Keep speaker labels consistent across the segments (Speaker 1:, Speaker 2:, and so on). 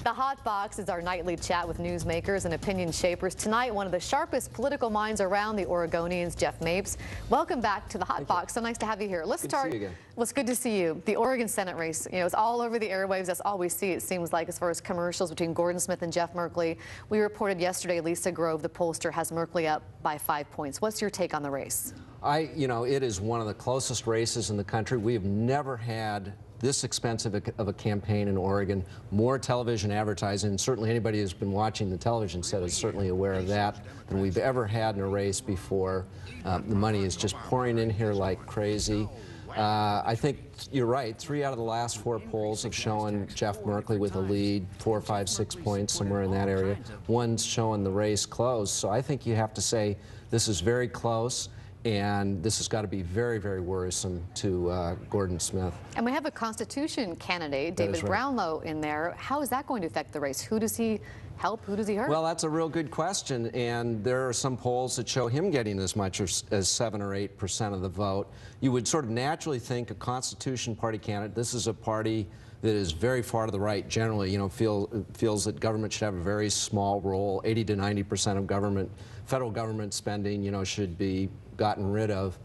Speaker 1: The Hot Box is our nightly chat with newsmakers and opinion shapers. Tonight, one of the sharpest political minds around, the Oregonians, Jeff Mapes. Welcome back to the Hot Box. So nice to have you here. Let's start. Well, it's good to see you. The Oregon Senate race, it's all over the airwaves. That's all we see, it seems like, as far as commercials between Gordon Smith and Jeff Merkley. We reported yesterday Lisa Grove, the pollster, has Merkley up by 5 points. What's your take on the race?
Speaker 2: It is one of the closest races in the country. We have never had this expensive of a campaign in Oregon, more television advertising, and certainly anybody who's been watching the television set is certainly aware of that, than we've ever had in a race before. The money is just pouring in here like crazy. I think you're right. 3 out of the last 4 polls have shown Jeff Merkley with a lead, 4, 5, 6 points, somewhere in that area. One's showing the race close. So I think you have to say this is very close. And this has got to be very, very worrisome to Gordon Smith. And
Speaker 1: we have a Constitution candidate, David Brownlow, in there. How is that going to affect the race? Who does he help? Who does he hurt?
Speaker 2: Well, that's a real good question. And there are some polls that show him getting as much as 7 or 8% of the vote. You would sort of naturally think a Constitution Party candidate, this is a party that is very far to the right generally, feels that government should have a very small role. 80 to 90% of government, federal government spending, should be gotten rid of.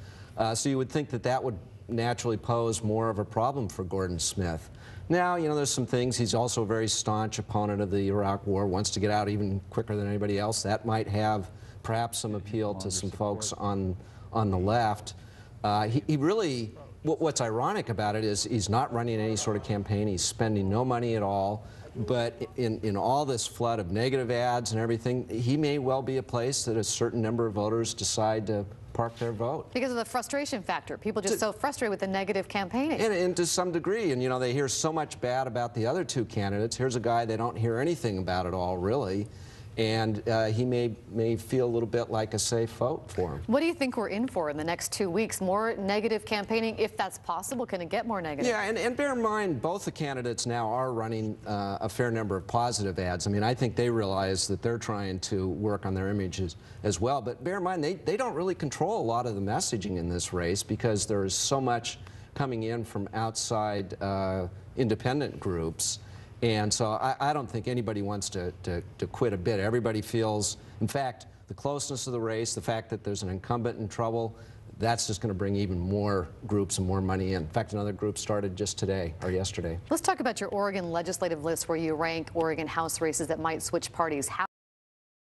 Speaker 2: So you would think that that would naturally pose more of a problem for Gordon Smith. Now, there's some things. He's also a very staunch opponent of the Iraq War, wants to get out even quicker than anybody else. That might have perhaps some appeal to some folks on the left. He really, what's ironic about it is he's not running any sort of campaign. He's spending no money at all. But in all this flood of negative ads and everything, he may well be a place that a certain number of voters decide to park their vote.
Speaker 1: Because of the frustration factor. People just so frustrated with the negative campaigning.
Speaker 2: And to some degree, and they hear so much bad about the other 2 candidates. Here's a guy they don't hear anything about at all, really. And he may feel a little bit like a safe vote for him.
Speaker 1: What do you think we're in for in the next 2 weeks? More negative campaigning, if that's possible? Can it get more negative?
Speaker 2: Yeah, and bear in mind, both the candidates now are running a fair number of positive ads. I mean, I think they realize that they're trying to work on their images as well. But bear in mind, they don't really control a lot of the messaging in this race because there is so much coming in from outside independent groups. And so I don't think anybody wants to quit a bit. Everybody feels, in fact, the closeness of the race, the fact that there's an incumbent in trouble, that's just going to bring even more groups and more money in. In fact, another group started just today or yesterday.
Speaker 1: Let's talk about your Oregon legislative list where you rank Oregon House races that might switch parties. How